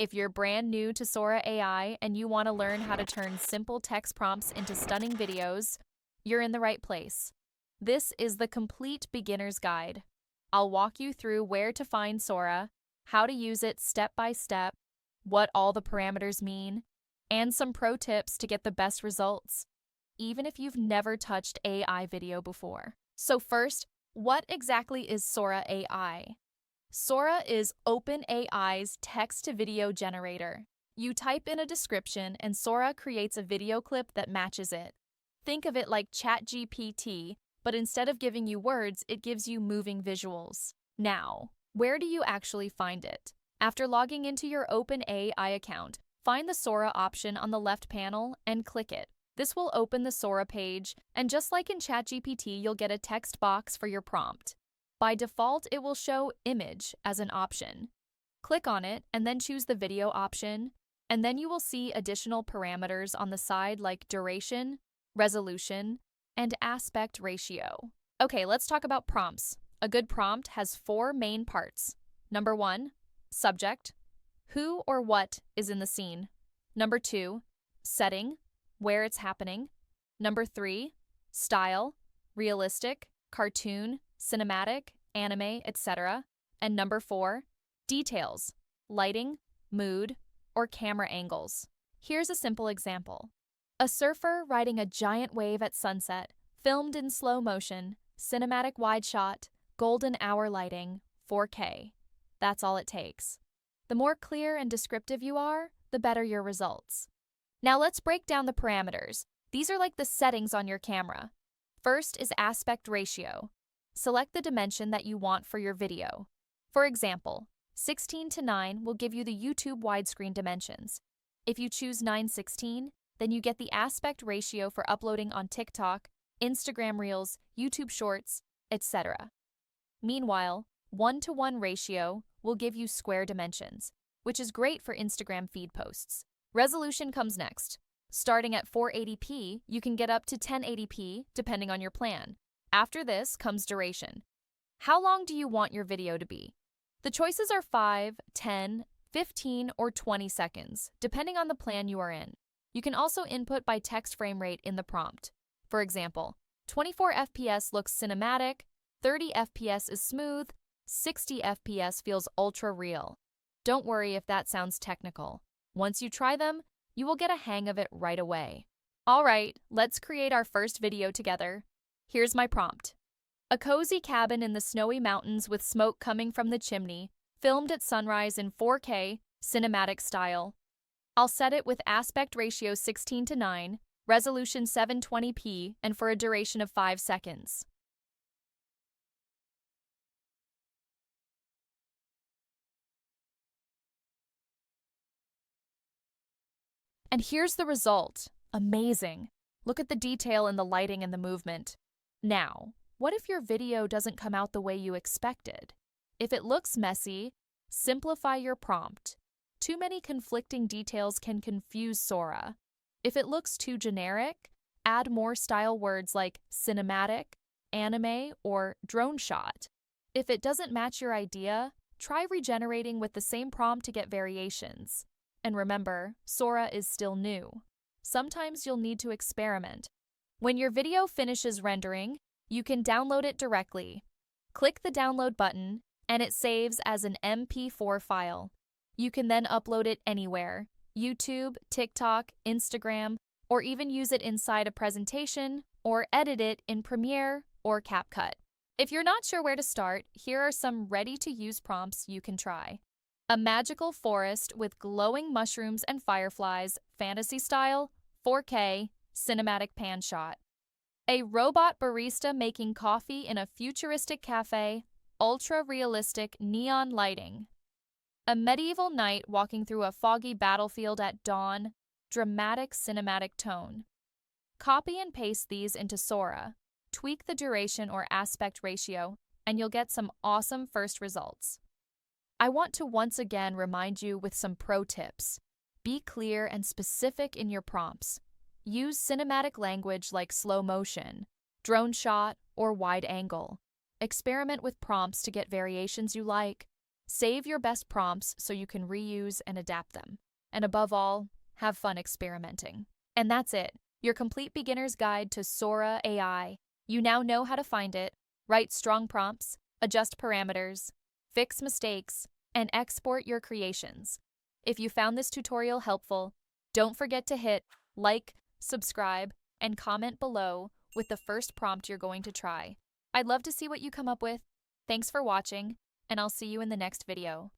If you're brand new to Sora AI and you want to learn how to turn simple text prompts into stunning videos, you're in the right place. This is the complete beginner's guide. I'll walk you through where to find Sora, how to use it step by step, what all the parameters mean, and some pro tips to get the best results, even if you've never touched AI video before. So first, what exactly is Sora AI? Sora is OpenAI's text-to-video generator. You type in a description and Sora creates a video clip that matches it. Think of it like ChatGPT, but instead of giving you words, it gives you moving visuals. Now, where do you actually find it? After logging into your OpenAI account, find the Sora option on the left panel and click it. This will open the Sora page, and just like in ChatGPT, you'll get a text box for your prompt. By default, it will show image as an option. Click on it and then choose the video option, and then you will see additional parameters on the side like duration, resolution, and aspect ratio. Okay, let's talk about prompts. A good prompt has 4 main parts. Number 1, subject, who or what is in the scene. Number 2, setting, where it's happening. Number 3, style, realistic, cartoon, cinematic, anime, etc. And number 4, details, lighting, mood, or camera angles. Here's a simple example. A surfer riding a giant wave at sunset, filmed in slow motion, cinematic wide shot, golden hour lighting, 4K. That's all it takes. The more clear and descriptive you are, the better your results. Now let's break down the parameters. These are like the settings on your camera. First is aspect ratio. Select the dimension that you want for your video. For example, 16:9 will give you the YouTube widescreen dimensions. If you choose 9:16, then you get the aspect ratio for uploading on TikTok, Instagram Reels, YouTube Shorts, etc. Meanwhile, 1:1 ratio will give you square dimensions, which is great for Instagram feed posts. Resolution comes next. Starting at 480p, you can get up to 1080p depending on your plan. After this comes duration. How long do you want your video to be? The choices are 5, 10, 15, or 20 seconds, depending on the plan you are in. You can also input by text frame rate in the prompt. For example, 24 FPS looks cinematic, 30 FPS is smooth, 60 FPS feels ultra real. Don't worry if that sounds technical. Once you try them, you will get a hang of it right away. All right, let's create our first video together. Here's my prompt. A cozy cabin in the snowy mountains with smoke coming from the chimney, filmed at sunrise in 4K, cinematic style. I'll set it with aspect ratio 16:9, resolution 720p, and for a duration of 5 seconds. And here's the result. Amazing. Look at the detail in the lighting and the movement. Now, what if your video doesn't come out the way you expected? If it looks messy, simplify your prompt. Too many conflicting details can confuse Sora. If it looks too generic, add more style words like cinematic, anime, or drone shot. If it doesn't match your idea, try regenerating with the same prompt to get variations. And remember, Sora is still new. Sometimes you'll need to experiment. When your video finishes rendering, you can download it directly. Click the download button, and it saves as an MP4 file. You can then upload it anywhere: YouTube, TikTok, Instagram, or even use it inside a presentation or edit it in Premiere or CapCut. If you're not sure where to start, here are some ready-to-use prompts you can try. A magical forest with glowing mushrooms and fireflies, fantasy style, 4K, cinematic pan shot. A robot barista making coffee in a futuristic cafe, ultra-realistic neon lighting. A medieval knight walking through a foggy battlefield at dawn, dramatic cinematic tone. Copy and paste these into Sora, tweak the duration or aspect ratio, and you'll get some awesome first results. I want to once again remind you with some pro tips. Be clear and specific in your prompts. Use cinematic language like slow motion, drone shot, or wide angle. Experiment with prompts to get variations you like. Save your best prompts so you can reuse and adapt them. And above all, have fun experimenting. And that's it, your complete beginner's guide to Sora AI. You now know how to find it, write strong prompts, adjust parameters, fix mistakes, and export your creations. If you found this tutorial helpful, don't forget to hit like, subscribe, and comment below with the first prompt you're going to try. I'd love to see what you come up with. Thanks for watching, and I'll see you in the next video.